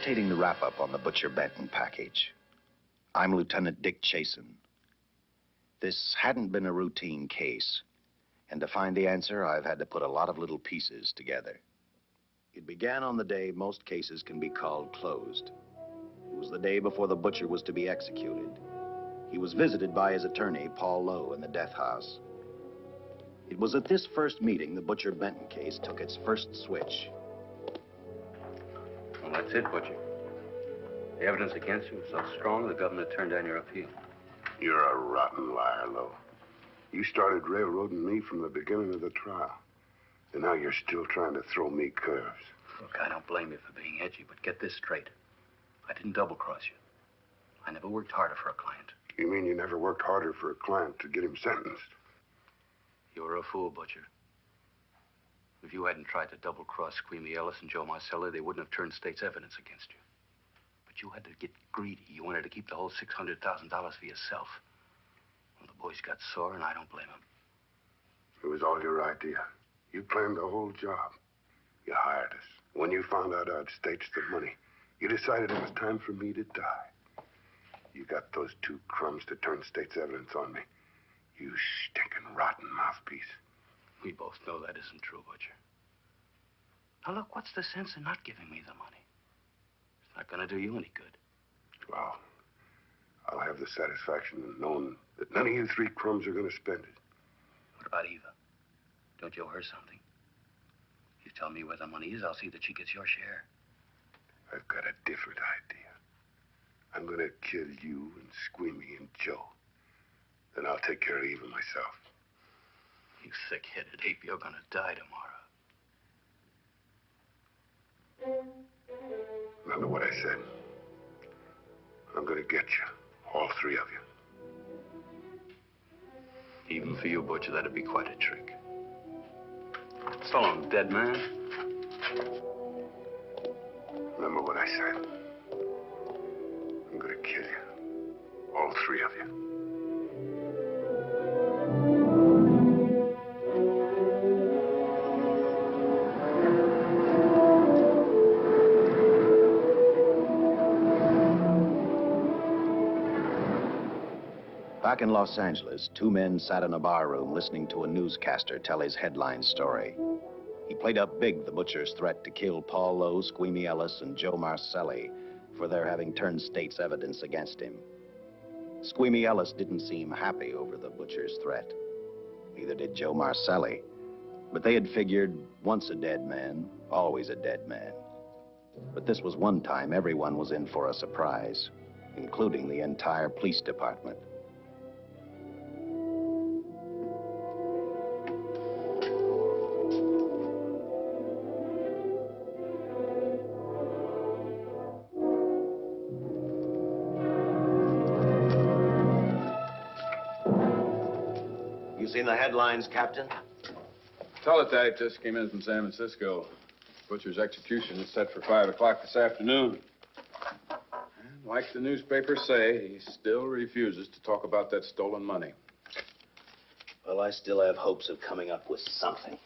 dictating the wrap-up on the Butcher Benton package. I'm Lieutenant Dick Chasen. This hadn't been a routine case, and to find the answer, I've had to put a lot of little pieces together. It began on the day most cases can be called closed. It was the day before the butcher was to be executed. He was visited by his attorney, Paul Lowe, in the death house. It was at this first meeting the Butcher Benton case took its first switch. Well, that's it, Butcher. The evidence against you was so strong, the governor turned down your appeal. You're a rotten liar, Lowe. You started railroading me from the beginning of the trial. And now you're still trying to throw me curves. Look, I don't blame you for being edgy, but get this straight. I didn't double-cross you. I never worked harder for a client. You mean you never worked harder for a client to get him sentenced? You were a fool, Butcher. If you hadn't tried to double-cross Squeamy Ellis and Joe Marcelli, they wouldn't have turned state's evidence against you. But you had to get greedy. You wanted to keep the whole $600,000 for yourself. Well, the boys got sore, and I don't blame them. It was all your idea. You planned the whole job. You hired us. When you found out I'd staged the money, you decided it was time for me to die. You got those two crumbs to turn state's evidence on me. You stinking rotten mouthpiece. We both know that isn't true, Butcher. Now, look, what's the sense in not giving me the money? It's not going to do you any good. Well, I'll have the satisfaction of knowing that none of you three crumbs are going to spend it. What about Eva? Don't you owe her something? You tell me where the money is, I'll see that she gets your share. I've got a different idea. I'm going to kill you and Squeamy and Joe. Then I'll take care of Eva myself. You thick-headed ape, you're going to die tomorrow. Remember what I said. I'm going to get you, all three of you. Even for you, Butcher, that'd be quite a trick. So long, dead man. Remember what I said. I'm going to kill you, all three of you. Back in Los Angeles, two men sat in a bar room listening to a newscaster tell his headline story. He played up big the butcher's threat to kill Paul Lowe, Squeamy Ellis, and Joe Marcelli for their having turned state's evidence against him. Squeamy Ellis didn't seem happy over the butcher's threat. Neither did Joe Marcelli. But they had figured, once a dead man, always a dead man. But this was one time everyone was in for a surprise, including the entire police department. Seen the headlines, Captain? Teletype just came in from San Francisco. Butcher's execution is set for 5 o'clock this afternoon. And like the newspapers say, he still refuses to talk about that stolen money. Well, I still have hopes of coming up with something.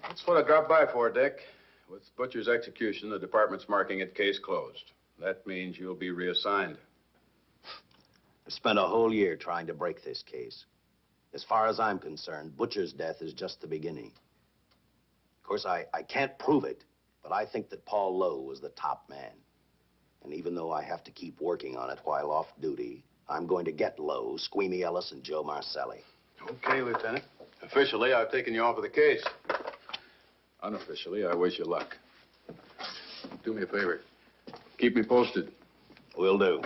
That's what I dropped by for, Dick. With Butcher's execution, the department's marking it case closed. That means you'll be reassigned. I spent a whole year trying to break this case. As far as I'm concerned, Butcher's death is just the beginning. Of course, I can't prove it, but I think that Paul Lowe was the top man. And even though I have to keep working on it while off duty, I'm going to get Lowe, Squeamy Ellis, and Joe Marcelli. Okay, Lieutenant. Officially, I've taken you off of the case. Unofficially, I wish you luck. Do me a favor. Keep me posted. Will do.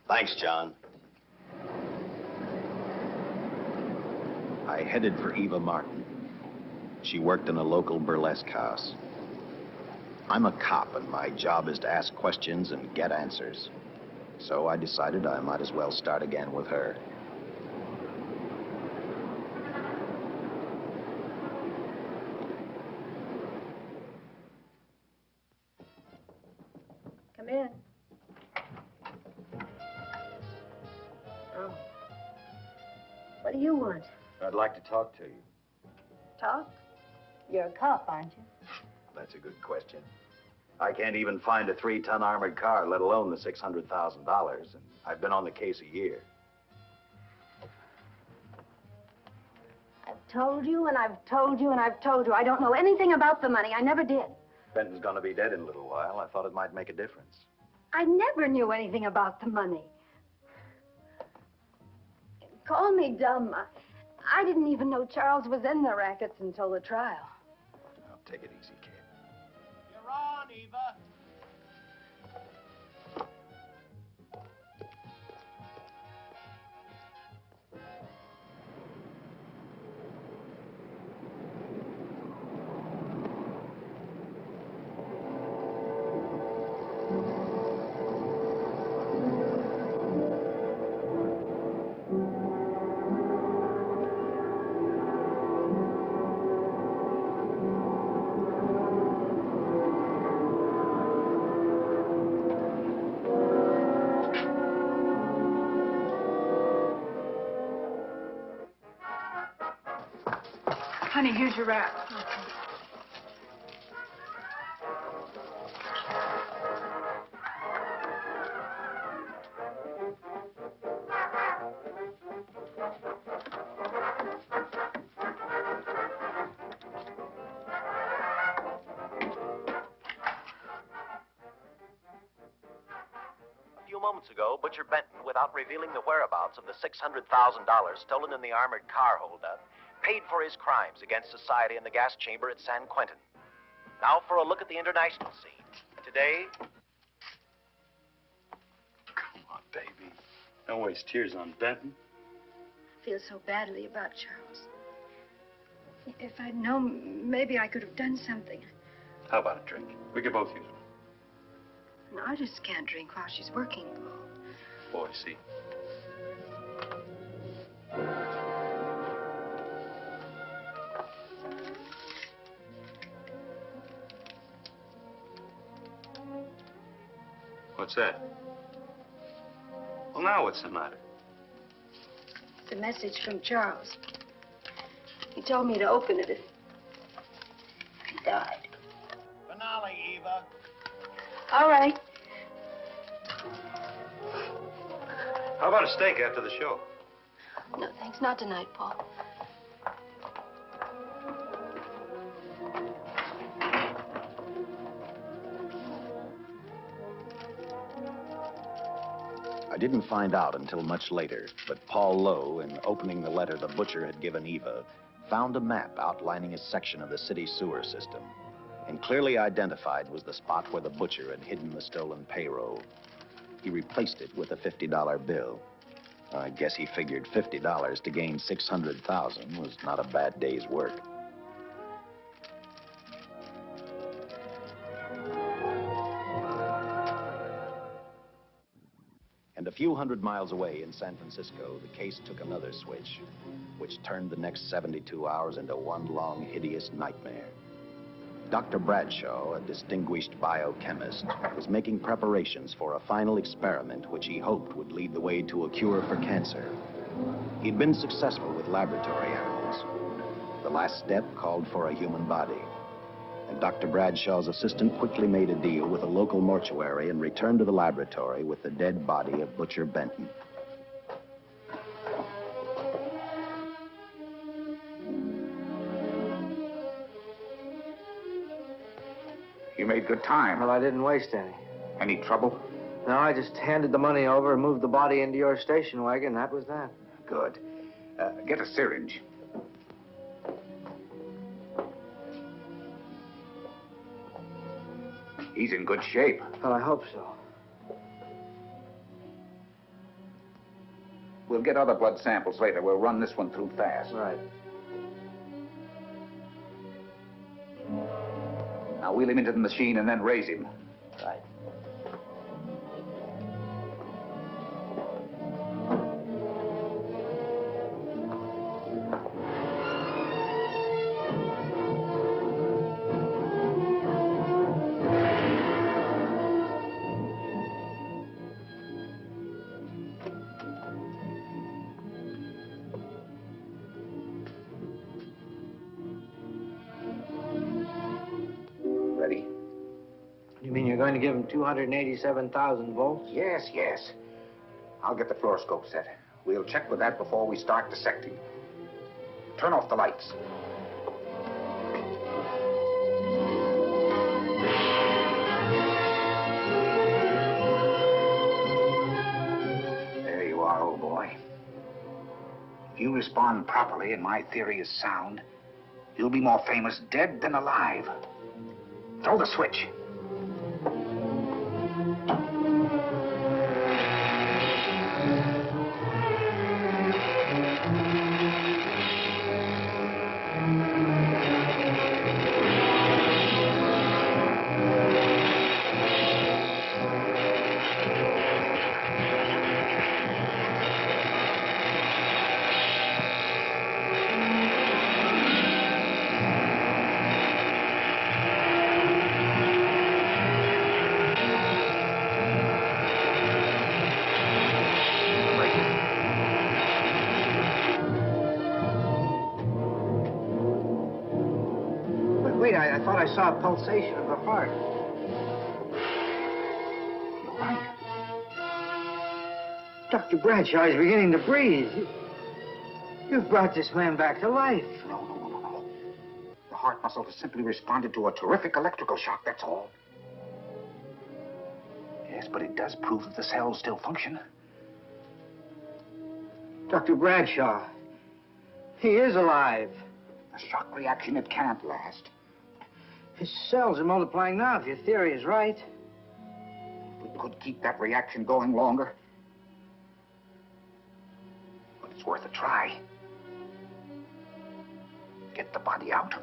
Thanks, John. I headed for Eva Martin. She worked in a local burlesque house. I'm a cop, and my job is to ask questions and get answers. So I decided I might as well start again with her. Come in. Oh. What do you want? I'd like to talk to you. Talk? You're a cop, aren't you? That's a good question. I can't even find a 3-ton armored car, let alone the $600,000. And I've been on the case a year. I've told you, and I've told you, and I've told you. I don't know anything about the money. I never did. Benton's gonna be dead in a little while. I thought it might make a difference. I never knew anything about the money. Call me dumb. I didn't even know Charles was in the rackets until the trial. Now, take it easy, kid. You're on, Eva. Honey, here's your wrap. A few moments ago, Butcher Benton, without revealing the whereabouts of the $600,000 stolen in the armored car holdup, paid for his crimes against society in the gas chamber at San Quentin. Now for a look at the international scene. Today... Come on, baby. Don't waste tears on Benton. I feel so badly about Charles. If I'd known, maybe I could have done something. How about a drink? We could both use one. An artist can't drink while she's working, Paul. Boy, see. What's that? Well, now what's the matter? It's a message from Charles. He told me to open it if he died. Finale, Eva. All right. How about a steak after the show? No, thanks. Not tonight, Paul. I didn't find out until much later, but Paul Lowe, in opening the letter the butcher had given Eva, found a map outlining a section of the city sewer system. And clearly identified was the spot where the butcher had hidden the stolen payroll. He replaced it with a $50 bill. I guess he figured $50 to gain $600,000 was not a bad day's work. And a few hundred miles away in San Francisco, the case took another switch, which turned the next 72 hours into one long, hideous nightmare. Dr. Bradshaw, a distinguished biochemist, was making preparations for a final experiment which he hoped would lead the way to a cure for cancer. He'd been successful with laboratory animals. The last step called for a human body. And Dr. Bradshaw's assistant quickly made a deal with a local mortuary and returned to the laboratory with the dead body of Butcher Benton. You made good time. Well, I didn't waste any. Any trouble? No, I just handed the money over and moved the body into your station wagon. That was that. Good. Get a syringe. He's in good shape. Well, I hope so. We'll get other blood samples later. We'll run this one through fast. Right. Now wheel him into the machine and then raise him. Right. going to give him 287,000 volts? Yes, yes. I'll get the fluoroscope set. We'll check with that before we start dissecting. Turn off the lights. There you are, old boy. If you respond properly and my theory is sound, you'll be more famous dead than alive. Throw the switch. Wait, I thought I saw a pulsation of the heart. You're right. Dr. Bradshaw is beginning to breathe. You've brought this man back to life. No. The heart muscle has simply responded to a terrific electrical shock, that's all. Yes, but it does prove that the cells still function. Dr. Bradshaw, he is alive. A shock reaction, it can't last. His cells are multiplying now, if your theory is right. We could keep that reaction going longer. But it's worth a try. Get the body out.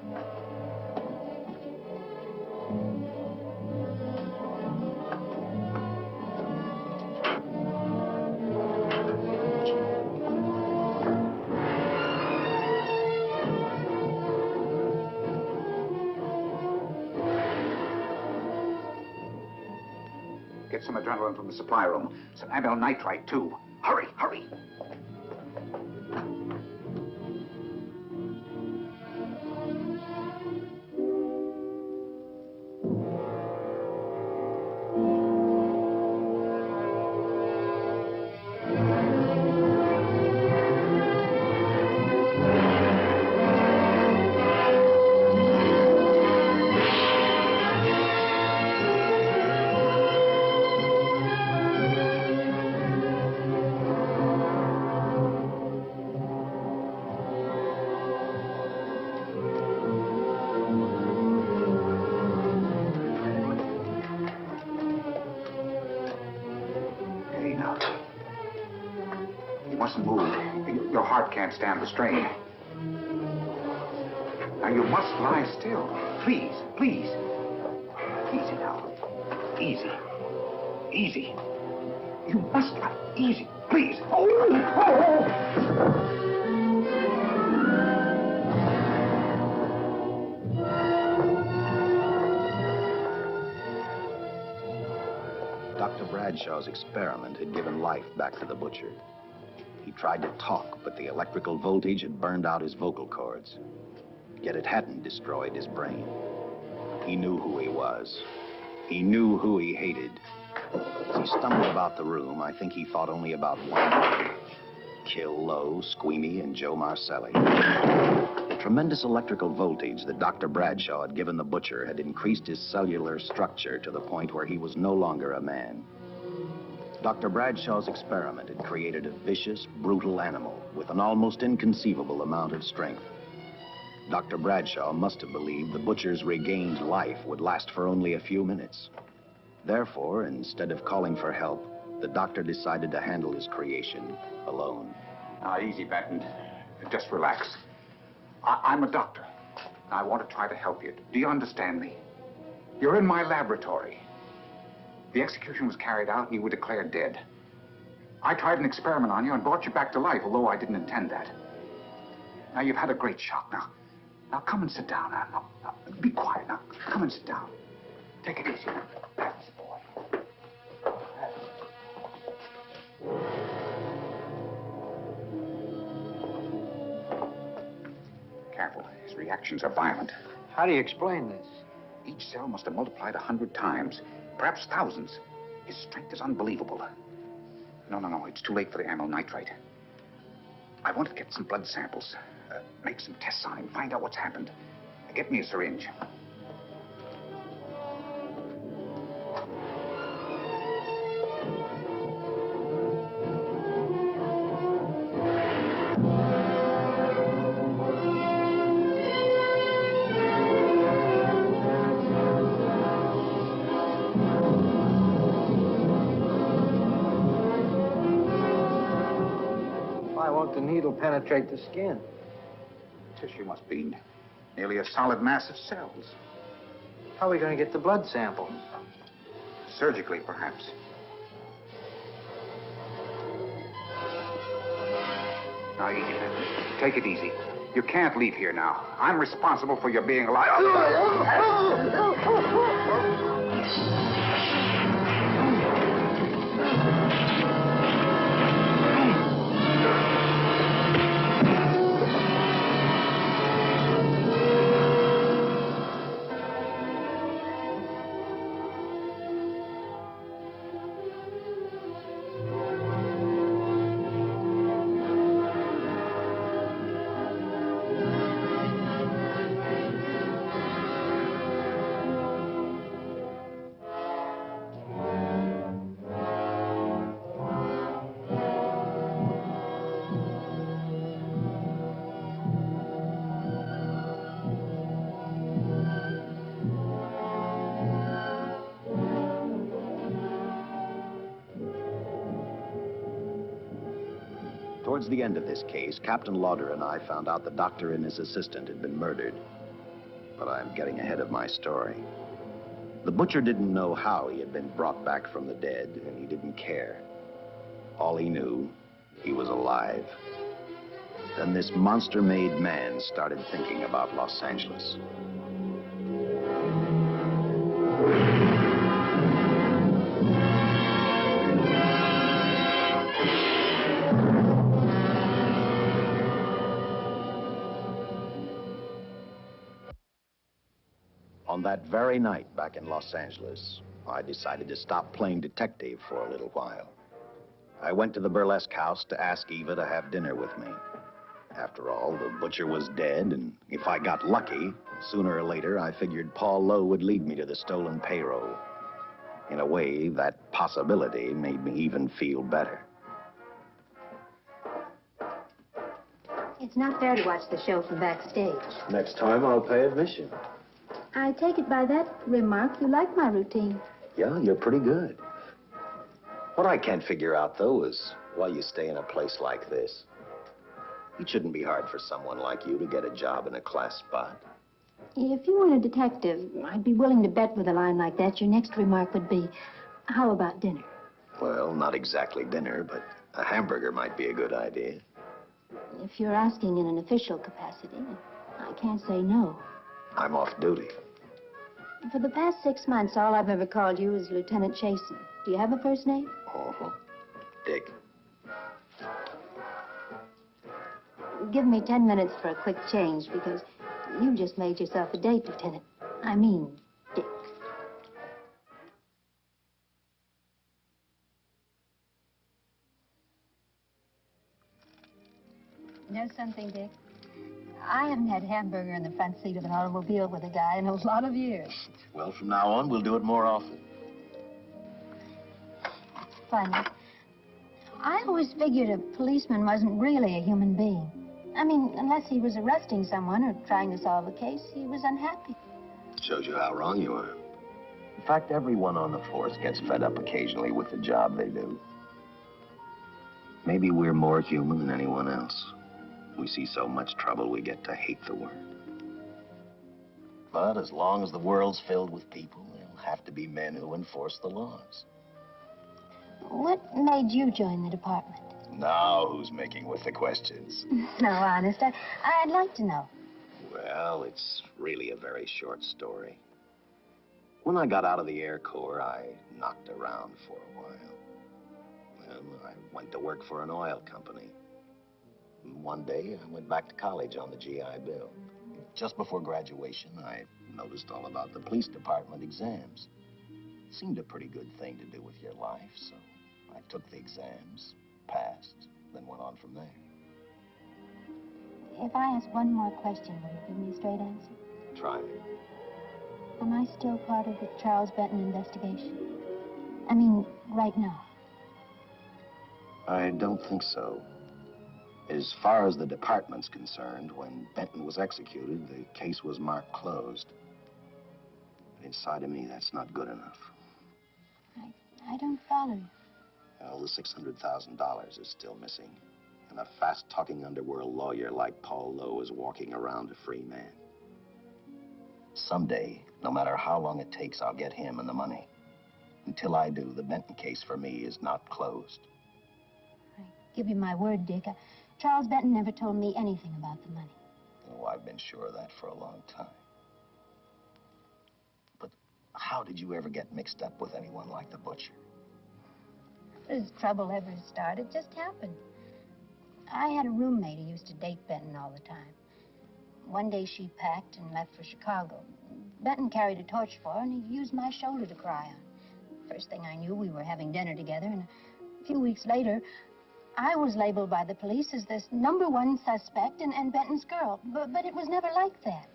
Get some adrenaline from the supply room. Some amyl nitrite, too. Hurry, hurry. Your heart can't stand the strain. Now, you must lie still. Please, please. Easy now. Easy. Easy. You must lie. Easy. Please. Dr. Bradshaw's experiment had given life back to the butcher. He tried to talk, but the electrical voltage had burned out his vocal cords. Yet it hadn't destroyed his brain. He knew who he was. He knew who he hated. As he stumbled about the room, I think he thought only about one: kill Lowe, Squeamy, and Joe Marcelli. The tremendous electrical voltage that Dr. Bradshaw had given the butcher had increased his cellular structure to the point where he was no longer a man. Dr. Bradshaw's experiment had created a vicious, brutal animal with an almost inconceivable amount of strength. Dr. Bradshaw must have believed the butcher's regained life would last for only a few minutes. Therefore, instead of calling for help, the doctor decided to handle his creation alone. Now, easy, Benton. Just relax. I'm a doctor. I want to try to help you. Do you understand me? You're in my laboratory. The execution was carried out and you were declared dead. I tried an experiment on you and brought you back to life, although I didn't intend that. Now, you've had a great shock. Now come and sit down. Now, be quiet. Now, come and sit down. Take it easy. That's the boy. Careful. His reactions are violent. How do you explain this? Each cell must have multiplied 100 times. perhaps thousands. His strength is unbelievable. No, it's too late for the amyl nitrite. I want to get some blood samples, make some tests on him, find out what's happened. Get me a syringe. Why won't the needle penetrate the skin? Tissue must be nearly a solid mass of cells. How are we going to get the blood sample? Surgically, perhaps. Now, take it easy. You can't leave here now. I'm responsible for your being alive. Towards the end of this case, Captain Lauder and I found out the doctor and his assistant had been murdered. But I'm getting ahead of my story. The butcher didn't know how he had been brought back from the dead, and he didn't care. All he knew, he was alive. Then this monster-made man started thinking about Los Angeles. On that very night back in Los Angeles, I decided to stop playing detective for a little while. I went to the burlesque house to ask Eva to have dinner with me. After all, the butcher was dead, and if I got lucky, sooner or later, I figured Paul Lowe would lead me to the stolen payroll. In a way, that possibility made me even feel better. It's not fair to watch the show from backstage. Next time, I'll pay admission. I take it by that remark you like my routine. Yeah, you're pretty good. What I can't figure out, though, is why you stay in a place like this. It shouldn't be hard for someone like you to get a job in a class spot. If you weren't a detective, I'd be willing to bet with a line like that your next remark would be, how about dinner? Well, not exactly dinner, but a hamburger might be a good idea. If you're asking in an official capacity, I can't say no. I'm off duty. For the past 6 months, all I've ever called you is Lieutenant Chasen. Do you have a first name? Uh-huh. Dick. Give me 10 minutes for a quick change, because you just made yourself a date, Lieutenant. I mean, Dick. You know something, Dick? I haven't had hamburger in the front seat of an automobile with a guy in a lot of years. Well, from now on, we'll do it more often. Funny. I always figured a policeman wasn't really a human being. I mean, unless he was arresting someone or trying to solve a case, he was unhappy. Shows you how wrong you are. In fact, everyone on the force gets fed up occasionally with the job they do. Maybe we're more human than anyone else. We see so much trouble, we get to hate the work. But as long as the world's filled with people, there'll have to be men who enforce the laws. What made you join the department? Now who's making with the questions? No, honest, I'd like to know. Well, it's really a very short story. When I got out of the Air Corps, I knocked around for a while. Well, I went to work for an oil company. One day, I went back to college on the GI Bill. Just before graduation, I noticed all about the police department exams. Seemed a pretty good thing to do with your life, so I took the exams, passed, then went on from there. If I ask one more question, will you give me a straight answer? Try me. Am I still part of the Charles Benton investigation? I mean, right now. I don't think so. As far as the department's concerned, when Benton was executed, the case was marked closed. But inside of me, that's not good enough. I don't follow you. Well, the $600,000 is still missing. And a fast-talking underworld lawyer like Paul Lowe is walking around a free man. Someday, no matter how long it takes, I'll get him and the money. Until I do, the Benton case for me is not closed. I give you my word, Dick. Charles Benton never told me anything about the money. Oh, I've been sure of that for a long time. But how did you ever get mixed up with anyone like the butcher? This trouble ever started just happened. I had a roommate who used to date Benton all the time. One day she packed and left for Chicago. Benton carried a torch for her, and he used my shoulder to cry on. First thing I knew, we were having dinner together, and a few weeks later, I was labeled by the police as this #1 suspect and Benton's girl. But it was never like that.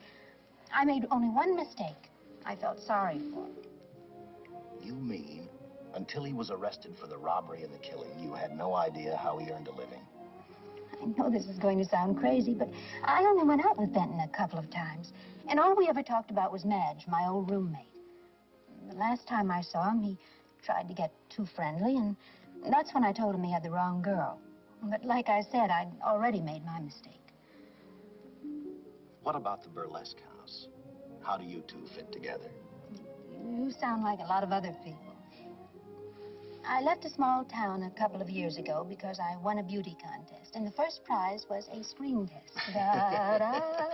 I made only one mistake. I felt sorry for him. You mean, until he was arrested for the robbery and the killing, you had no idea how he earned a living? I know this is going to sound crazy, but I only went out with Benton a couple of times. And all we ever talked about was Madge, my old roommate. The last time I saw him, he tried to get too friendly, and that's when I told him he had the wrong girl. But like I said, I'd already made my mistake. What about the burlesque house? How do you two fit together? You sound like a lot of other people. I left a small town a couple of years ago because I won a beauty contest, and the first prize was a screen test. Da, da, da,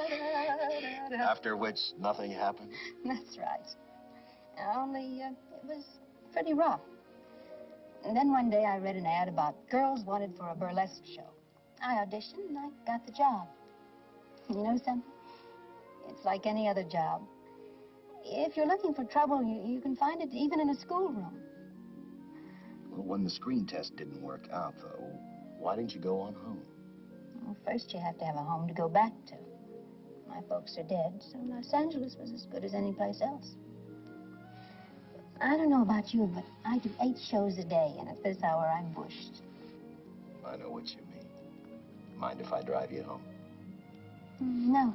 da, da. After which, nothing happened? That's right. Only, it was pretty rough. And then one day I read an ad about girls wanted for a burlesque show. I auditioned and I got the job. You know something? It's like any other job. If you're looking for trouble, you can find it even in a schoolroom. Well, when the screen test didn't work out, though, why didn't you go on home? Well, first you have to have a home to go back to. My folks are dead, so Los Angeles was as good as any place else. I don't know about you, but I do 8 shows a day, and at this hour I'm bushed. I know what you mean. Mind if I drive you home? No.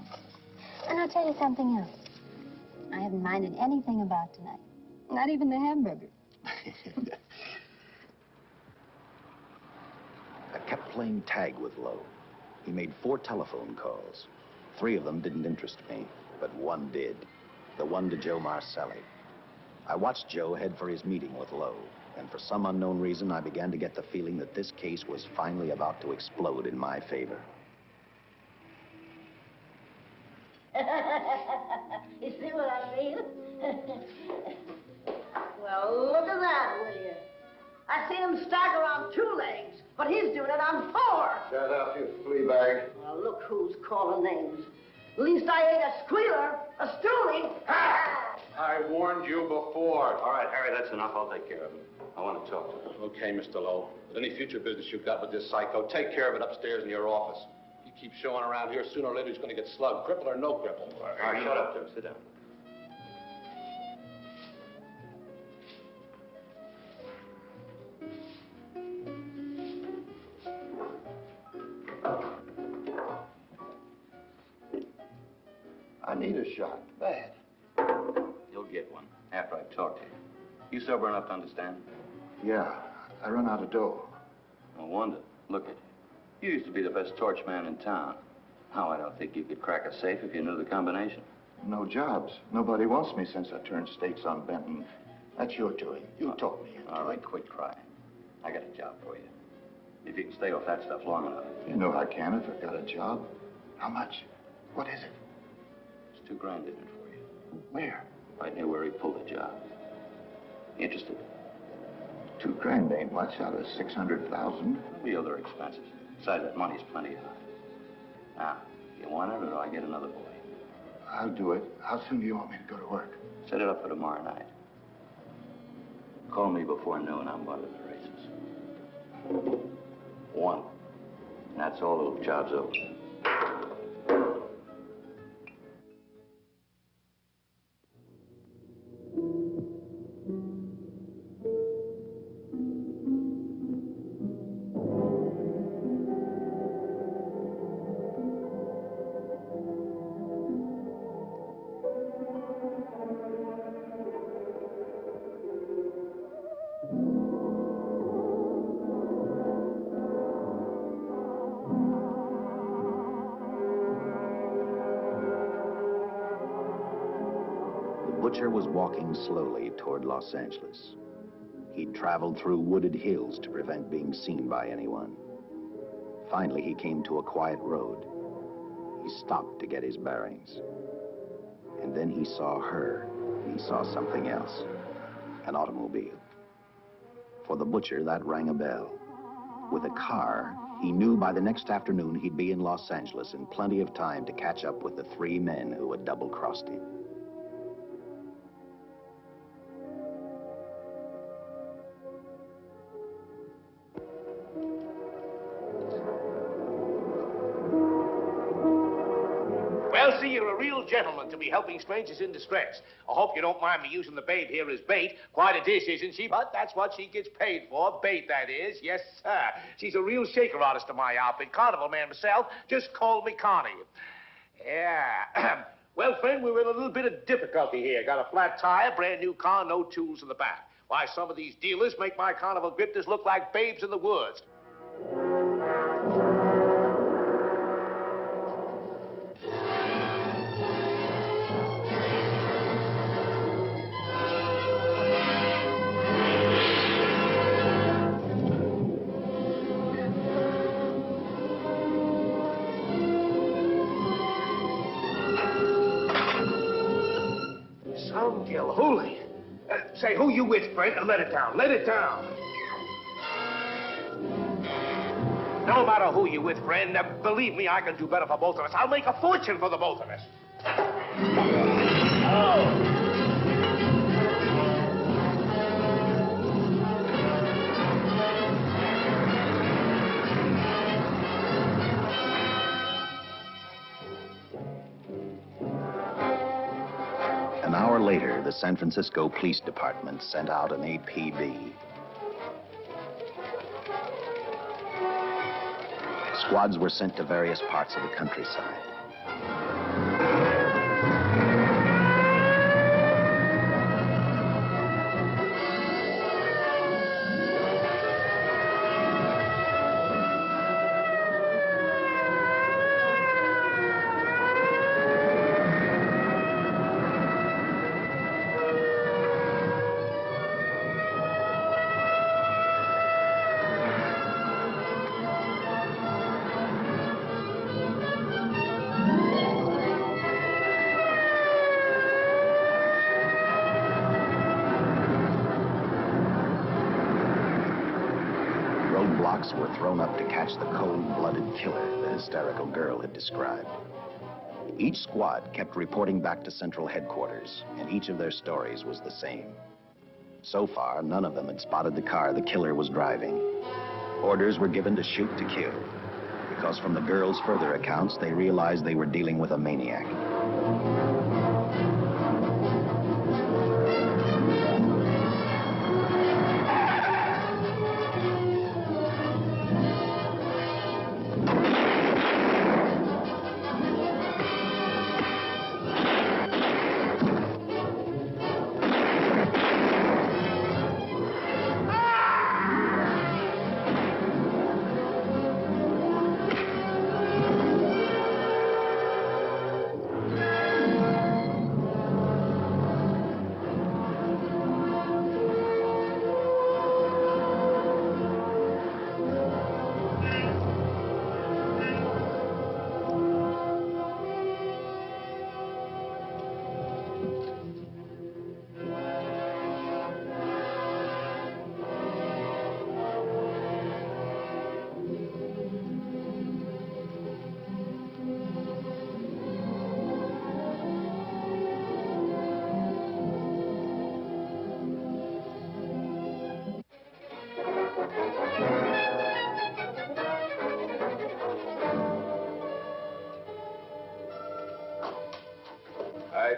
And I'll tell you something else. I haven't minded anything about tonight. Not even the hamburger. I kept playing tag with Lowe. He made 4 telephone calls. 3 of them didn't interest me, but one did. The one to Joe Marcelli. I watched Joe head for his meeting with Lowe, and for some unknown reason, I began to get the feeling that this case was finally about to explode in my favor. You see what I mean? Well, look at that, will you? I seen him stagger on 2 legs, but he's doing it on 4. Shut up, you flea bag. Well, look who's calling names. At least I ain't a squealer, a stoolie. Ah! I warned you before. All right, Harry, that's enough. I'll take care of him. I want to talk to him. Okay, Mr. Lowe. But any future business you've got with this psycho, take care of it upstairs in your office. If you keep showing around here, sooner or later he's going to get slugged, cripple or no cripple. All right, shut up, Joe. Sit down. I need a shot. Bad. You'll get one after I've talked to you. You sober enough to understand? Yeah, I run out of dough. No wonder. Look at you. You used to be the best torch man in town. Now, I don't think you could crack a safe if you knew the combination. No jobs. Nobody wants me since I turned stakes on Benton. That's your doing. You taught me. All right, quit crying. I got a job for you. If you can stay off that stuff long enough. You know I can if I got a job. How much? What is it? There's $2 grand in it for you. Where? Right near where he pulled the job. Interested? $2 grand ain't much out of 600,000. There'll be other expenses. Besides, that money's plenty of it. Now, you want it or do I get another boy? I'll do it. How soon do you want me to go to work? Set it up for tomorrow night. Call me before noon. I'm going to the races. 1. And that's all. The job's over. The butcher was walking slowly toward Los Angeles. He'd traveled through wooded hills to prevent being seen by anyone. Finally, he came to a quiet road. He stopped to get his bearings. And then he saw her. He saw something else. An automobile. For the butcher, that rang a bell. With a car, he knew by the next afternoon he'd be in Los Angeles in plenty of time to catch up with the 3 men who had double-crossed him. Well, see, you're a real gentleman to be helping strangers in distress. I hope you don't mind me using the babe here as bait. Quite a dish, isn't she? But that's what she gets paid for. Bait, that is. Yes, sir. She's a real shaker artist of my outfit. Carnival man myself. Just call me Connie. Yeah. Well, friend, we're in a little bit of difficulty here. Got a flat tire, brand new car, no tools in the back. Why, some of these dealers make my carnival grifters look like babes in the woods. Holy. Say, who you with, friend? Let it down. Let it down. No matter who you with, friend, believe me, I can do better for both of us. I'll make a fortune for the both of us. Oh! An hour later, the San Francisco Police Department sent out an APB. Squads were sent to various parts of the countryside. Roadblocks were thrown up to catch the cold-blooded killer the hysterical girl had described. Each squad kept reporting back to Central Headquarters, and each of their stories was the same. So far, none of them had spotted the car the killer was driving. Orders were given to shoot to kill, because from the girls' further accounts, they realized they were dealing with a maniac.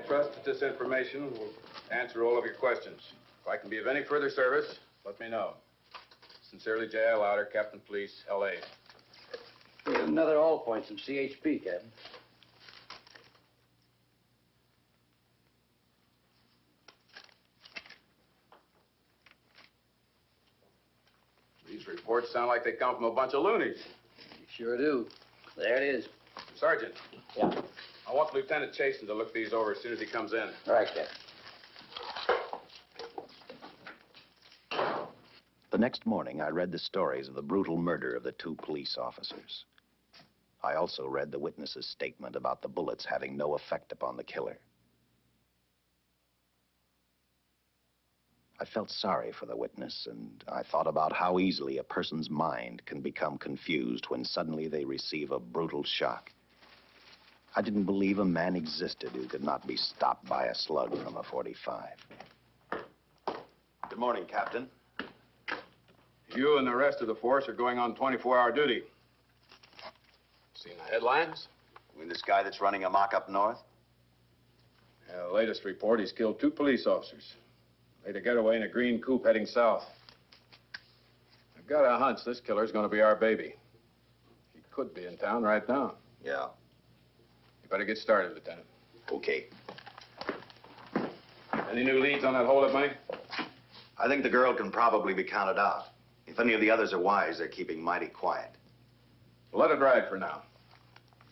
trust that this information will answer all of your questions. If I can be of any further service, let me know. Sincerely, J.I. Louder, Captain Police, L.A. Another all points from CHP, Captain. These reports sound like they come from a bunch of loonies. You sure do. There it is. Sergeant. Yeah. I want Lieutenant Chasen to look these over as soon as he comes in. All right, Captain. The next morning, I read the stories of the brutal murder of the 2 police officers. I also read the witness's statement about the bullets having no effect upon the killer. I felt sorry for the witness, and I thought about how easily a person's mind can become confused when suddenly they receive a brutal shock. I didn't believe a man existed who could not be stopped by a slug from a .45. Good morning, Captain. You and the rest of the force are going on 24-hour duty. Seen the headlines? You mean this guy that's running amok up north? Yeah, the latest report, he's killed 2 police officers. Made a getaway in a green coupe heading south. I've got a hunch this killer's gonna be our baby. He could be in town right now. Yeah. You better get started, Lieutenant. Okay. Any new leads on that hold-up money? I think the girl can probably be counted out. If any of the others are wise, they're keeping mighty quiet. Well, let it ride for now.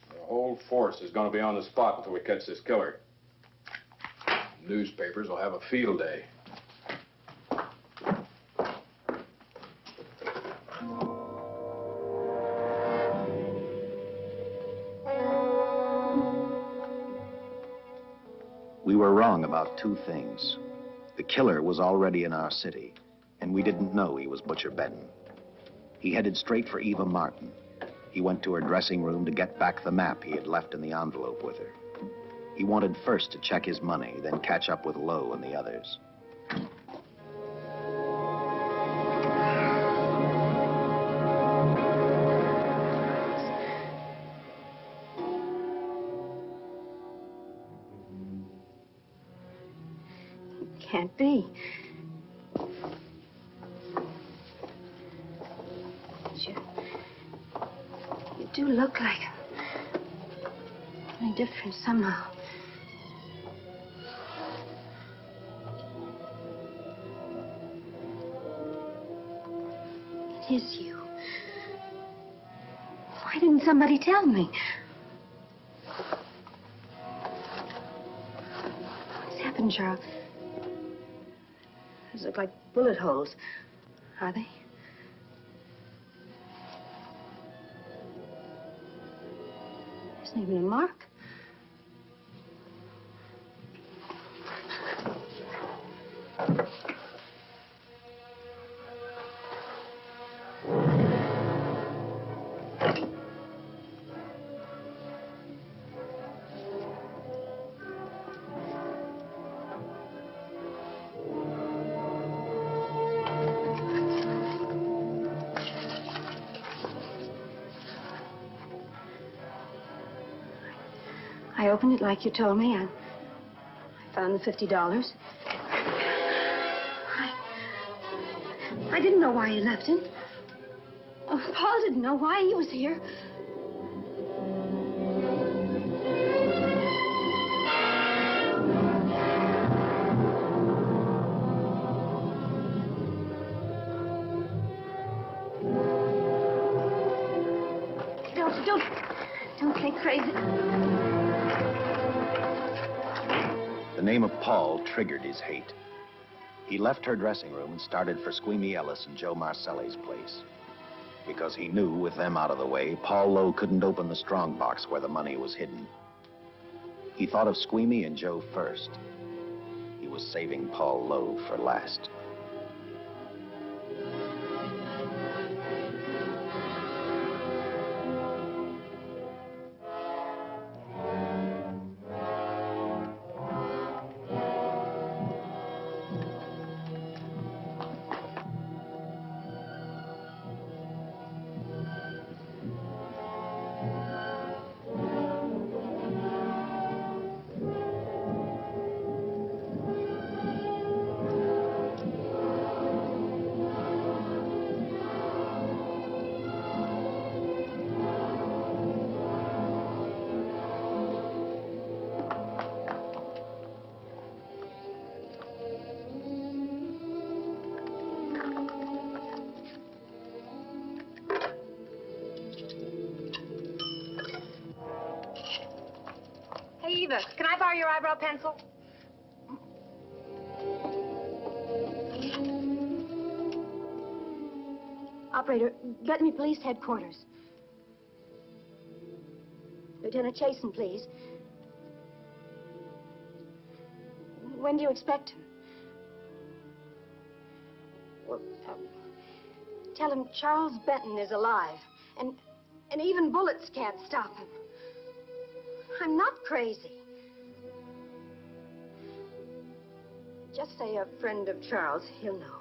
The whole force is gonna be on the spot until we catch this killer. Newspapers will have a field day. We were wrong about 2 things. The killer was already in our city, and we didn't know he was Butcher Benton. He headed straight for Eva Martin. He went to her dressing room to get back the map he had left in the envelope with her. He wanted first to check his money, then catch up with Lowe and the others. Can't be. You do look like only different somehow. It is you. Why didn't somebody tell me? What's happened, Charles? Those look like bullet holes. Are they? There isn't even a mark. I opened it like you told me. I found the $50. I didn't know why you left him. Oh, Paul didn't know why he was here. Don't get crazy. The name of Paul triggered his hate. He left her dressing room and started for Squeamy Ellis and Joe Marcelli's place. Because he knew, with them out of the way, Paul Lowe couldn't open the strong box where the money was hidden. He thought of Squeamy and Joe first. He was saving Paul Lowe for last. Eva, can I borrow your eyebrow pencil? Operator, get me police headquarters. Lieutenant Chasen, please. When do you expect him? Well, tell him Charles Benton is alive, and even bullets can't stop him. I'm not crazy. Just say a friend of Charles. He'll know.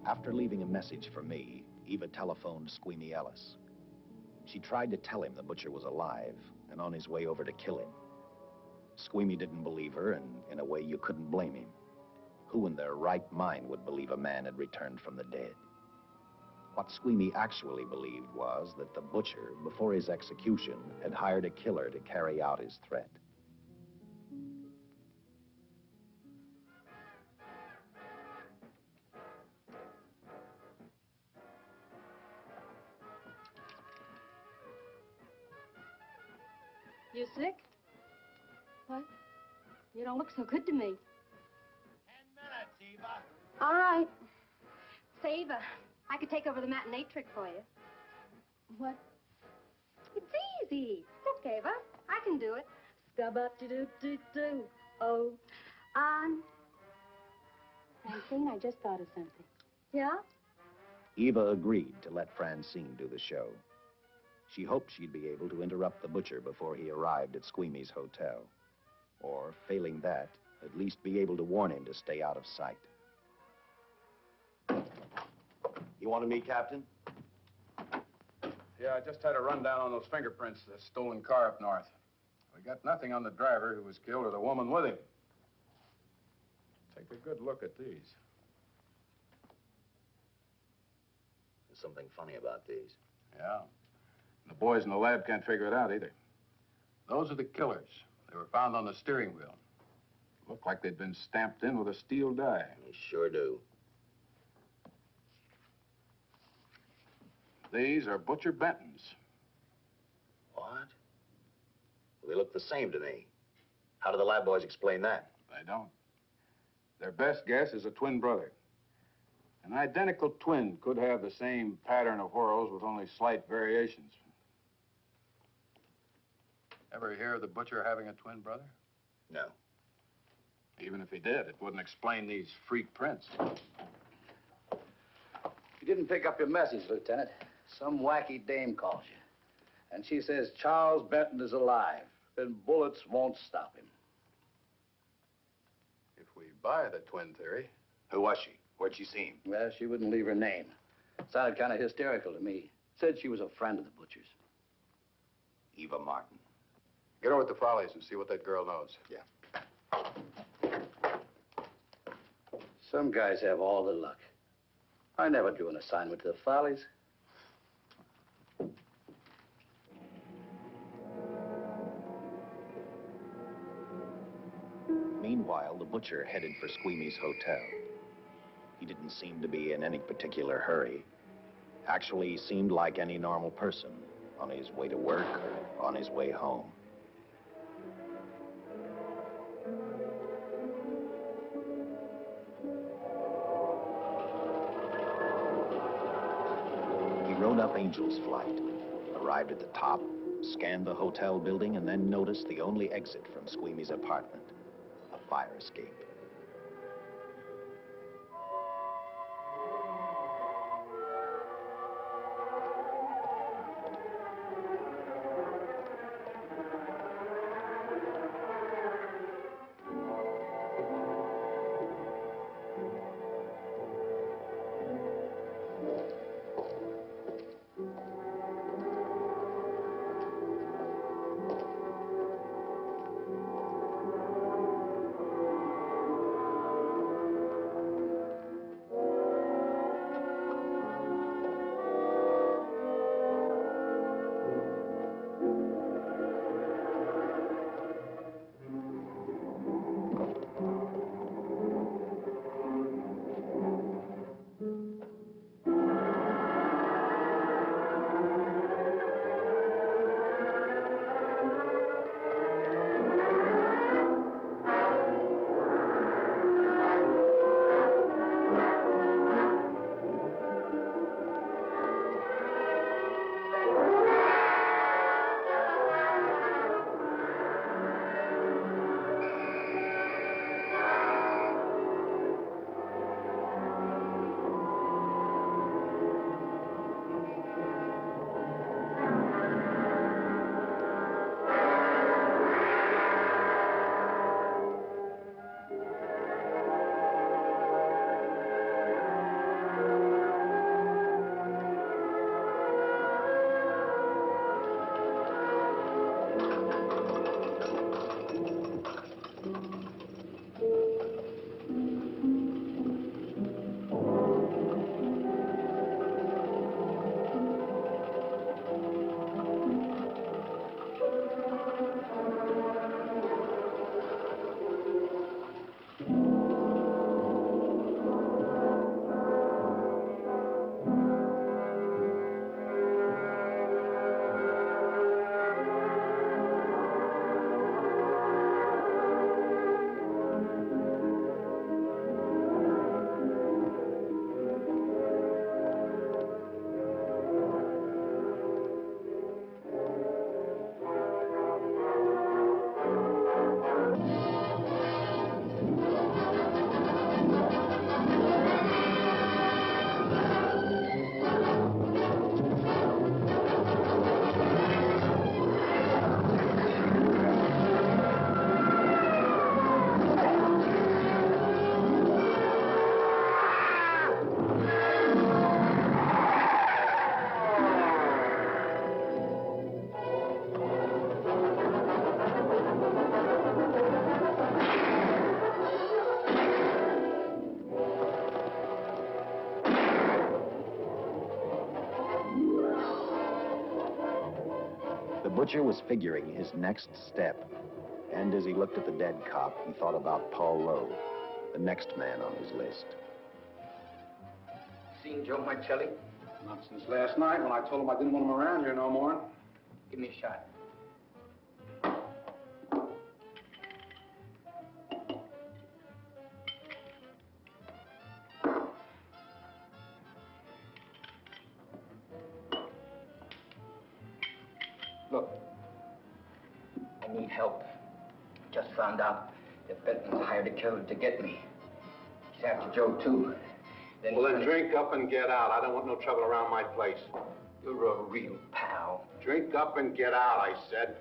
After leaving a message for me, Eva telephoned Squeamy Ellis. She tried to tell him the butcher was alive and on his way over to kill him. Squeamy didn't believe her, and in a way you couldn't blame him. Who in their right mind would believe a man had returned from the dead? What Squeamy actually believed was that the butcher, before his execution, had hired a killer to carry out his threat. You sick? What? You don't look so good to me. 10 minutes, Eva. All right. Say, Eva, I could take over the matinee trick for you. What? It's easy. Look, Eva, I can do it. Scub-up-de-doo-doo-doo. Oh, on. Francine, I just thought of something. Yeah? Eva agreed to let Francine do the show. She hoped she'd be able to interrupt the butcher before he arrived at Squeamy's hotel. Or, failing that, at least be able to warn him to stay out of sight. You wanted me, Captain? Yeah, I just had a rundown on those fingerprints of the stolen car up north. We got nothing on the driver who was killed or the woman with him. Take a good look at these. There's something funny about these. Yeah. The boys in the lab can't figure it out either. Those are the killers. They were found on the steering wheel. Looked like they'd been stamped in with a steel die. They sure do. These are Butcher Benton's. What? They look the same to me. How do the lab boys explain that? They don't. Their best guess is a twin brother. An identical twin could have the same pattern of whorls with only slight variations. Ever hear of the butcher having a twin brother? No. Even if he did, it wouldn't explain these freak prints. You didn't pick up your message, Lieutenant. Some wacky dame calls you. And she says Charles Benton is alive, and bullets won't stop him. If we buy the twin theory. Who was she? Where'd she see him? Well, she wouldn't leave her name. Sounded kind of hysterical to me. Said she was a friend of the butcher's. Eva Martin. Get over at the Follies and see what that girl knows. Yeah. Some guys have all the luck. I never drew an assignment to the Follies. Meanwhile, the butcher headed for Squeamy's hotel. He didn't seem to be in any particular hurry. Actually, he seemed like any normal person, on his way to work or on his way home. He rode up Angel's Flight, arrived at the top, scanned the hotel building, and then noticed the only exit from Squeamy's apartment, a fire escape. butcher was figuring his next step. And as he looked at the dead cop, he thought about Paul Lowe, the next man on his list. Seen Joe Marcelli? Not since last night when I told him I didn't want him around here no more. Give me a shot. Look, I need help. Just found out that Benton's hired a killer to get me. He's after Joe, too. Well, then drink up and get out. I don't want no trouble around my place. You're a real pal. Drink up and get out, I said.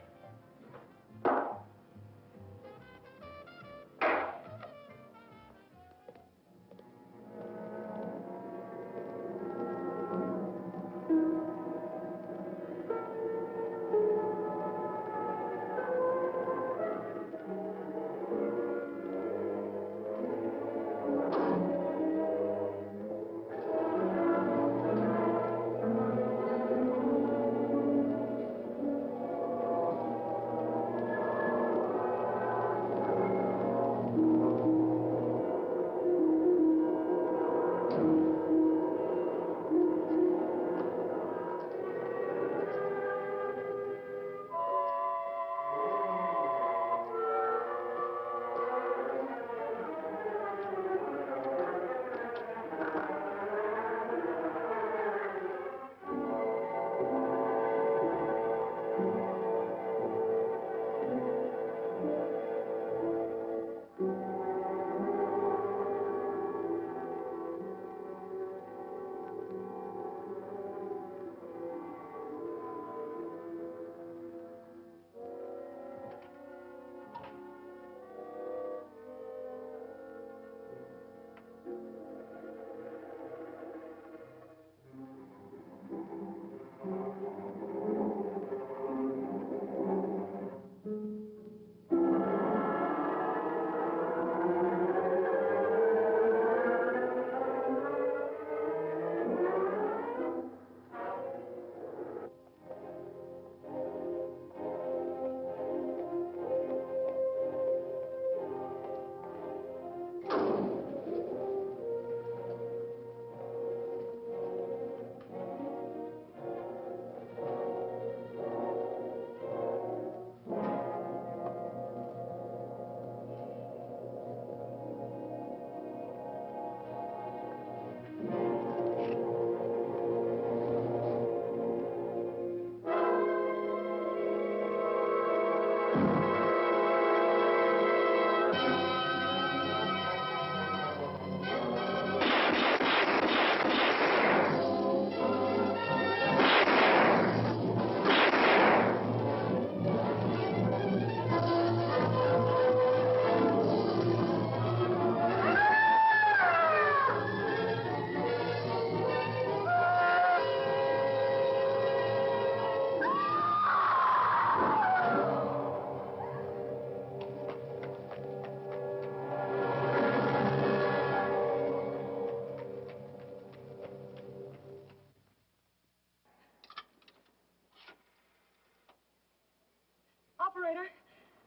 Operator,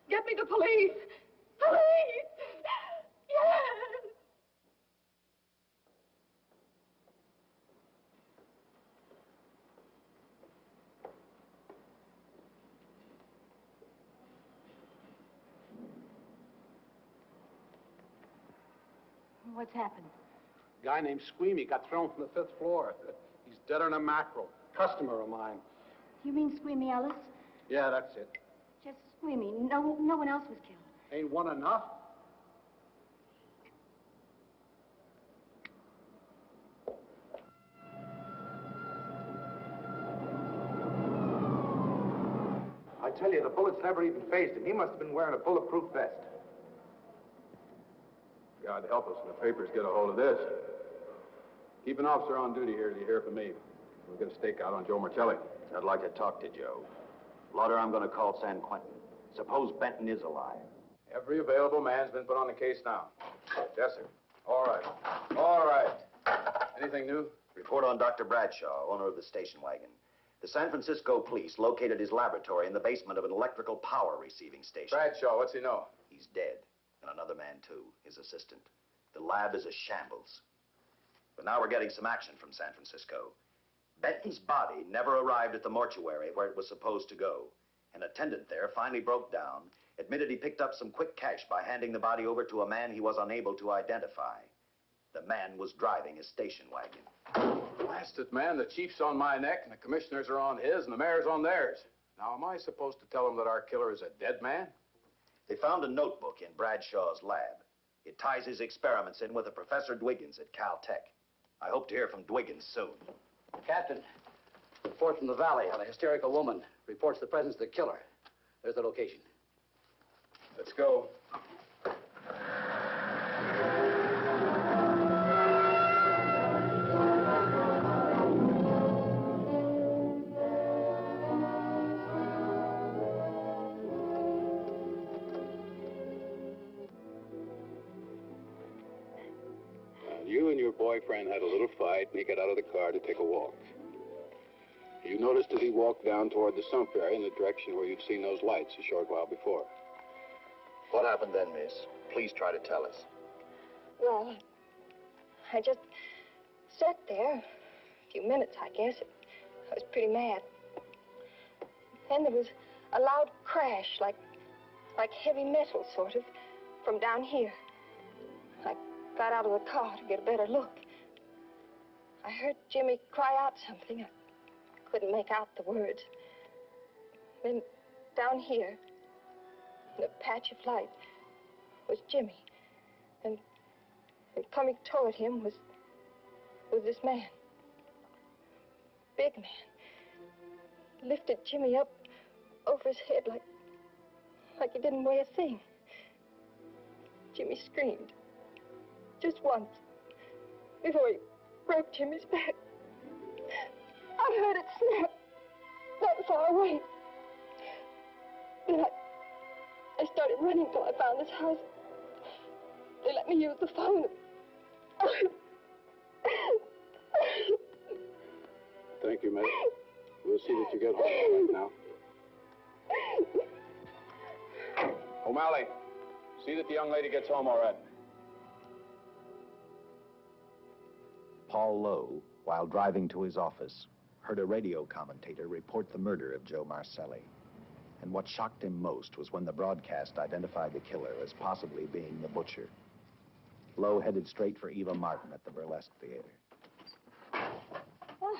get me the police. Police! Yes! What's happened? A guy named Squeamy got thrown from the 5th floor. He's dead on a mackerel. Customer of mine. You mean Squeamy Ellis? Yeah, that's it. Just Squeamy. No one else was killed. Ain't one enough? I tell you, the bullets never even phased him. He must have been wearing a bulletproof vest. God help us when the papers get a hold of this. Keep an officer on duty here till you hear from me. We'll get a stakeout on Joe Marcelli. I'd like to talk to Joe. Lauder, I'm going to call San Quentin. Suppose Benton is alive. Every available man's been put on the case now. Yes, sir. All right. All right. Anything new? Report on Dr. Bradshaw, owner of the station wagon. The San Francisco police located his laboratory in the basement of an electrical power receiving station. Bradshaw, what's he know? He's dead. And another man, too, his assistant. The lab is a shambles. But now we're getting some action from San Francisco. Benton's body never arrived at the mortuary where it was supposed to go. An attendant there finally broke down, admitted he picked up some quick cash by handing the body over to a man he was unable to identify. The man was driving a station wagon. Blasted, man, the chief's on my neck, and the commissioners are on his, and the mayor's on theirs. Now, am I supposed to tell them that our killer is a dead man? They found a notebook in Bradshaw's lab. It ties his experiments in with a Professor Dwiggins at Caltech. I hope to hear from Dwiggins soon. Captain, report from the valley on a hysterical woman. Reports the presence of the killer. There's the location. Let's go. You and your boyfriend had a little fight, and he got out of the car to take a walk. You noticed as he walked down toward the sump area in the direction where you'd seen those lights a short while before. What happened then, miss? Please try to tell us. Well, I just sat there a few minutes, I guess. I was pretty mad. Then there was a loud crash, like heavy metal, sort of, from down here. I got out of the car to get a better look. I heard Jimmy cry out something. I couldn't make out the words. Then down here, in a patch of light, was Jimmy. And coming toward him was this man. Big man. Lifted Jimmy up over his head like he didn't weigh a thing. Jimmy screamed. Just once, before he broke Jimmy's back. I heard it snap, not far away. Then I started running till I found this house. They let me use the phone. Thank you, Miss. We'll see that you get home all right now. O'Malley, see that the young lady gets home all right. Paul Lowe, while driving to his office, heard a radio commentator report the murder of Joe Marcelli. And what shocked him most was when the broadcast identified the killer as possibly being the butcher. Lowe headed straight for Eva Martin at the Burlesque Theater. Oh,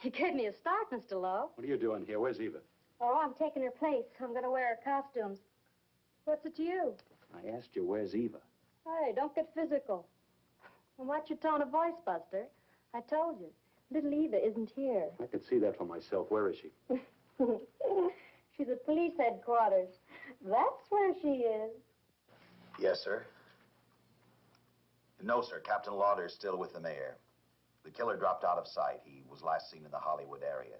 you gave me a start, Mr. Lowe. What are you doing here? Where's Eva? Oh, I'm taking her place. I'm going to wear her costumes. What's it to you? I asked you, where's Eva? Hey, don't get physical. And watch your tone of voice, Buster. I told you. Little Eva isn't here. I could see that for myself. Where is she? She's at police headquarters. That's where she is. Yes, sir. No, sir. Captain Lauder's still with the mayor. The killer dropped out of sight. He was last seen in the Hollywood area.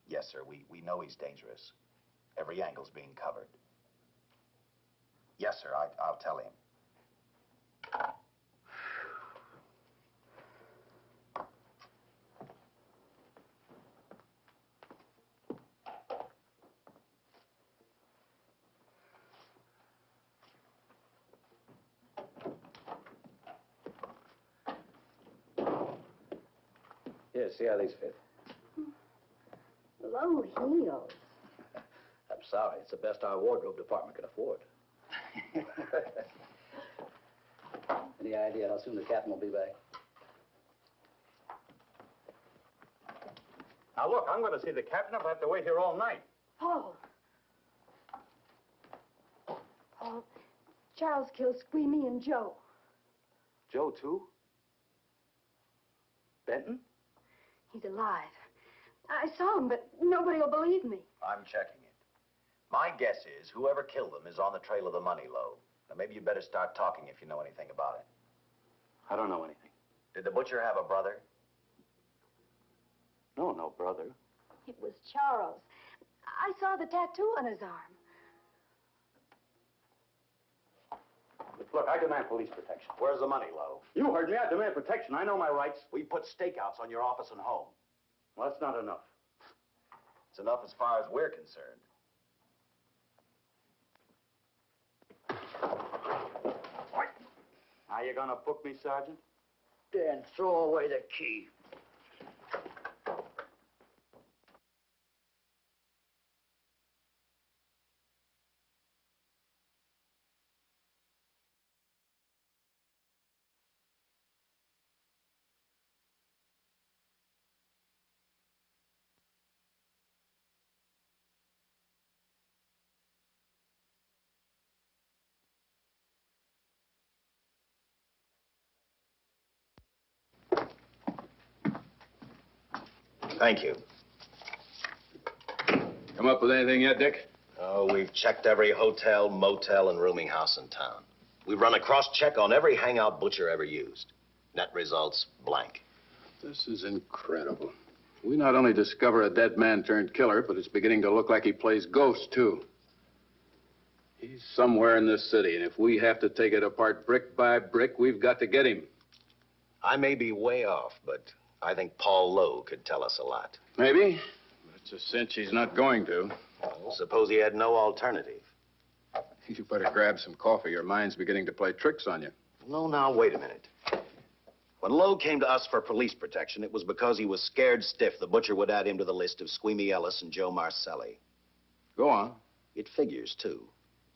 Yes, sir. We know he's dangerous. Every angle's being covered. Yes, sir. I'll tell him. Here, see how these fit. Low heels. I'm sorry. It's the best our wardrobe department can afford. Any idea how soon the captain will be back? Now, look, I'm going to see the captain. I'll have to wait here all night. Paul. Paul, Charles killed Squeamy and Joe. Joe, too? Benton? He's alive. I saw him, but nobody will believe me. I'm checking it. My guess is whoever killed them is on the trail of the money, Lowe. Now, maybe you better start talking if you know anything about it. I don't know anything. Did the butcher have a brother? No, no brother. It was Charles. I saw the tattoo on his arm. Look, I demand police protection. Where's the money, Lowe? You heard me. I demand protection. I know my rights. We put stakeouts on your office and home. Well, that's not enough. It's enough as far as we're concerned. Now you gonna book me, Sergeant? Then throw away the key. Thank you. Come up with anything yet, Dick? Oh, we've checked every hotel, motel, and rooming house in town. We've run a cross-check on every hangout Butcher ever used. Net results, blank. This is incredible. We not only discover a dead man turned killer, but it's beginning to look like he plays ghost, too. He's somewhere in this city, and if we have to take it apart brick by brick, we've got to get him. I may be way off, but I think Paul Lowe could tell us a lot. Maybe. But it's a cinch he's not going to. Well, suppose he had no alternative. You better grab some coffee. Your mind's beginning to play tricks on you. No, now, wait a minute. When Lowe came to us for police protection, it was because he was scared stiff the Butcher would add him to the list of Squeamy Ellis and Joe Marcelli. Go on. It figures, too.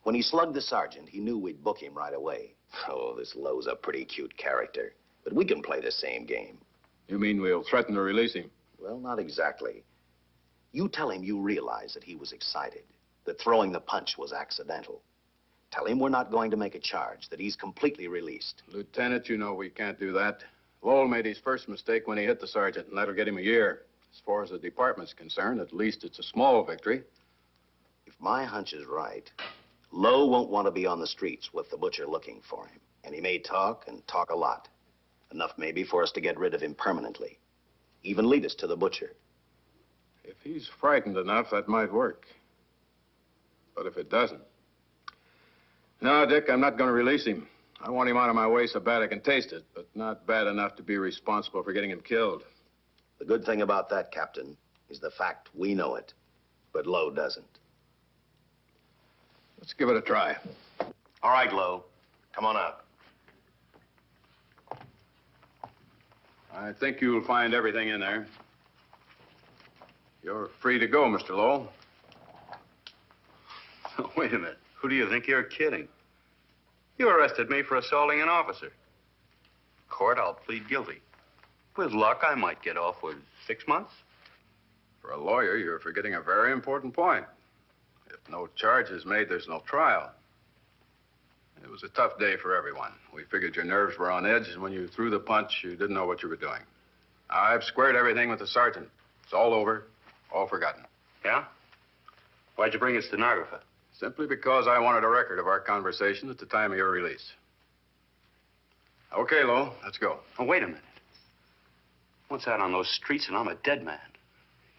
When he slugged the sergeant, he knew we'd book him right away. Oh, this Lowe's a pretty cute character. But we can play the same game. You mean we'll threaten to release him? Well, not exactly. You tell him you realize that he was excited, that throwing the punch was accidental. Tell him we're not going to make a charge, that he's completely released. Lieutenant, you know we can't do that. Lowell made his first mistake when he hit the sergeant, and that'll get him a year. As far as the department's concerned, at least it's a small victory. If my hunch is right, Lowe won't want to be on the streets with the Butcher looking for him. And he may talk, and talk a lot. Enough maybe for us to get rid of him permanently. Even lead us to the Butcher. If he's frightened enough, that might work. But if it doesn't... No, Dick, I'm not going to release him. I want him out of my way so bad I can taste it, but not bad enough to be responsible for getting him killed. The good thing about that, Captain, is the fact we know it, but Lowe doesn't. Let's give it a try. All right, Lowe. Come on out. I think you'll find everything in there. You're free to go, Mr. Lowell. Wait a minute. Who do you think you're kidding? You arrested me for assaulting an officer. Court, I'll plead guilty. With luck, I might get off with 6 months. For a lawyer, you're forgetting a very important point. If no charge is made, there's no trial. It was a tough day for everyone. We figured your nerves were on edge, and when you threw the punch, you didn't know what you were doing. I've squared everything with the sergeant. It's all over, all forgotten. Yeah? Why'd you bring a stenographer? Simply because I wanted a record of our conversation at the time of your release. Okay, Lowell, let's go. Oh, wait a minute. Once out on those streets and I'm a dead man.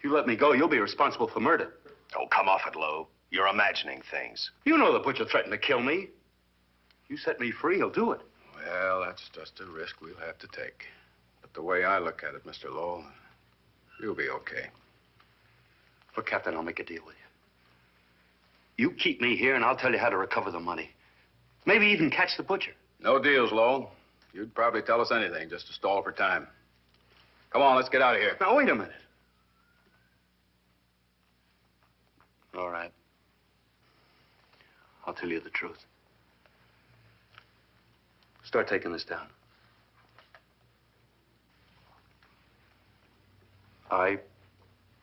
You let me go, you'll be responsible for murder. Oh, come off it, Lowe. You're imagining things. You know the Butcher threatened to kill me. You set me free, he'll do it. Well, that's just a risk we'll have to take. But the way I look at it, Mr. Lowell, you'll be okay. Look, Captain, I'll make a deal with you. You keep me here, and I'll tell you how to recover the money. Maybe even catch the Butcher. No deals, Lowell. You'd probably tell us anything just to stall for time. Come on, let's get out of here. Now, wait a minute. All right. I'll tell you the truth. Start taking this down. I,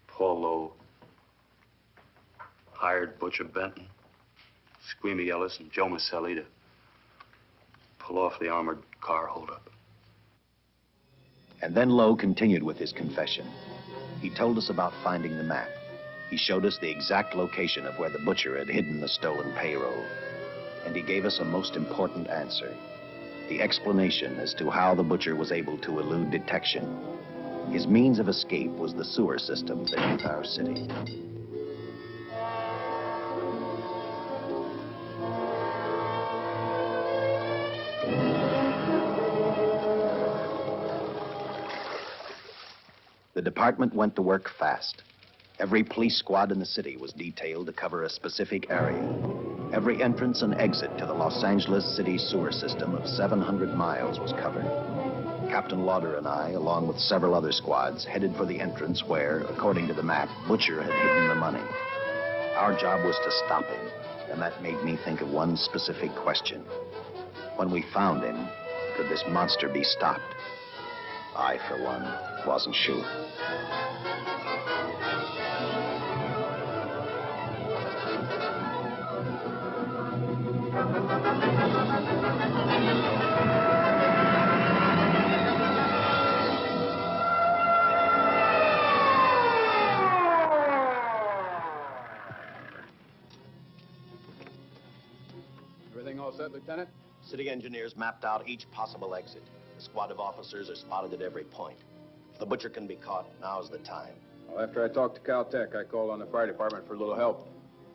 Paul Lowe, hired Butcher Benton, Squeamy Ellis, and Joe Marcelli to pull off the armored car holdup. And then Lowe continued with his confession. He told us about finding the map. He showed us the exact location of where the Butcher had hidden the stolen payroll. And he gave us a most important answer. The explanation as to how the Butcher was able to elude detection. His means of escape was the sewer system beneath our city. The The department went to work fast. Every police squad in the city was detailed to cover a specific area. Every entrance and exit to the Los Angeles city sewer system of 700 miles was covered. Captain Lauder and I, along with several other squads, headed for the entrance where, according to the map, Butcher had hidden the money. Our job was to stop him, and that made me think of one specific question. When we found him, could this monster be stopped? I, for one, wasn't sure. Everything all set, Lieutenant? City engineers mapped out each possible exit. A squad of officers are spotted at every point. If the Butcher can be caught, now's the time. Well, after I talked to Caltech, I called on the fire department for a little help.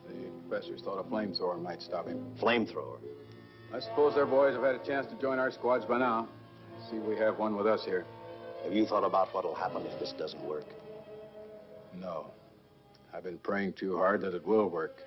The professors thought a flamethrower might stop him. Flamethrower? I suppose their boys have had a chance to join our squads by now. See, we have one with us here. Have you thought about what'll happen if this doesn't work? No. I've been praying too hard that it will work.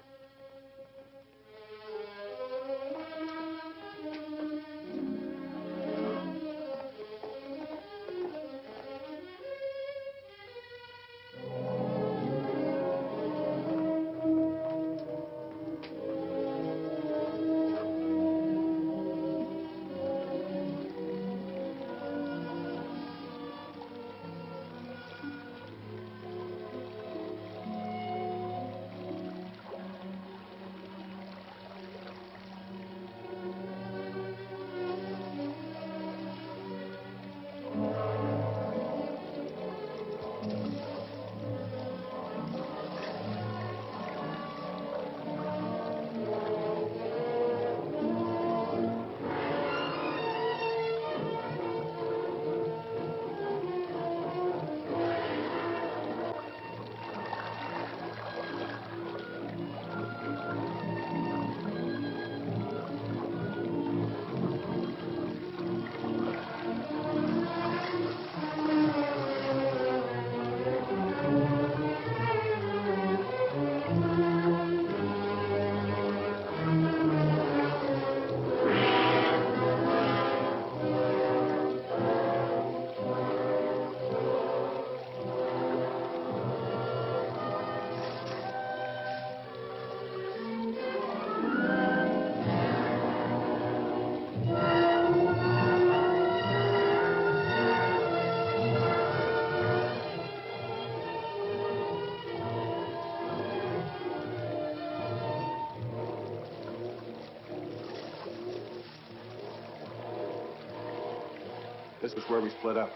This is where we split up.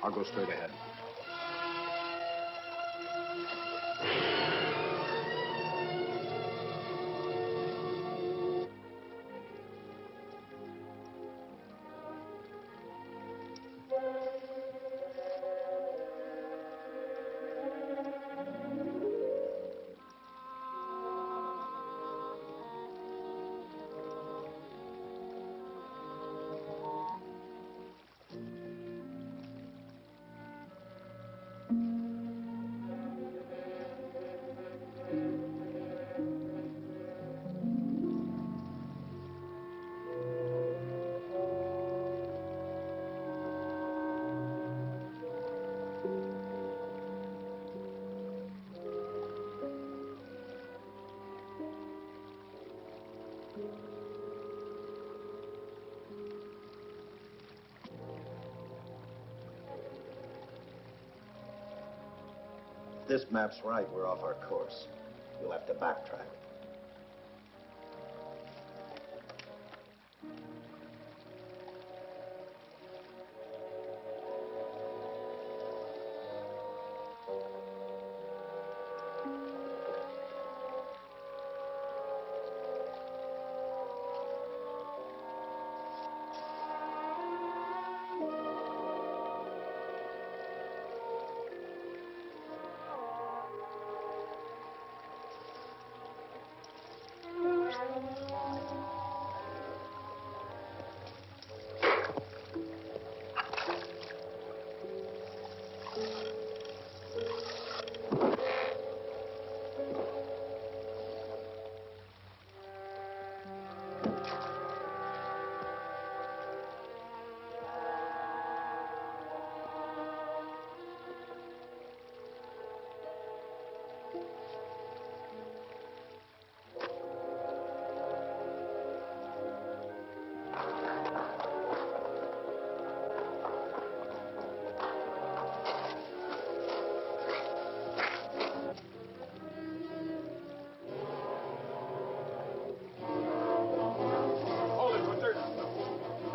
I'll go straight ahead. If this map's right, we're off our course. You'll have to backtrack.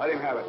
Let him have it.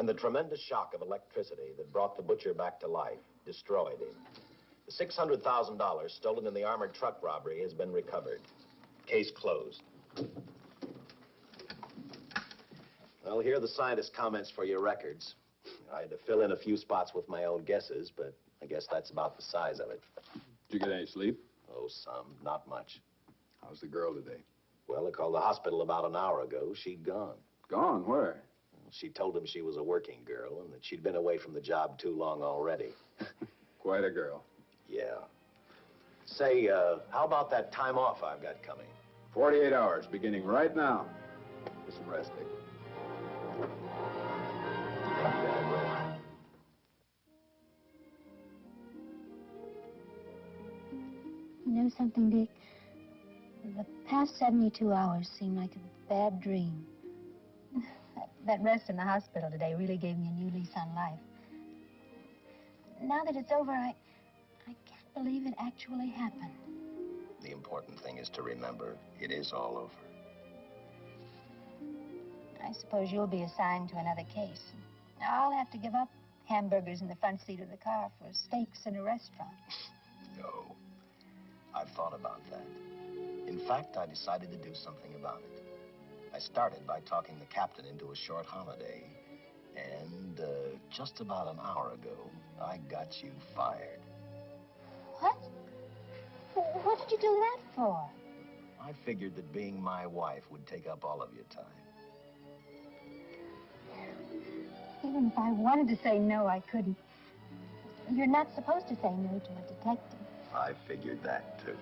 And the tremendous shock of electricity that brought the butcher back to life destroyed him. The $600,000 stolen in the armored truck robbery has been recovered. Case closed. Well, here are the scientist's comments for your records. I had to fill in a few spots with my own guesses, but I guess that's about the size of it. Did you get any sleep? Oh, some. Not much. How's the girl today? Well, I called the hospital about an hour ago. She'd gone. Gone? Where? She told him she was a working girl and that she'd been away from the job too long already. Quite a girl. Yeah. Say, how about that time off I've got coming? 48 hours, beginning right now. Just some resting. You know something, Dick? The past 72 hours seem like a bad dream. That rest in the hospital today really gave me a new lease on life. Now that it's over, I can't believe it actually happened. The important thing is to remember it is all over. I suppose you'll be assigned to another case. I'll have to give up hamburgers in the front seat of the car for steaks in a restaurant. No. I've thought about that. In fact, I decided to do something about it. I started by talking the captain into a short holiday. And just about an hour ago, I got you fired. What? What did you do that for? I figured that being my wife would take up all of your time. Even if I wanted to say no, I couldn't. You're not supposed to say no to a detective. I figured that, too.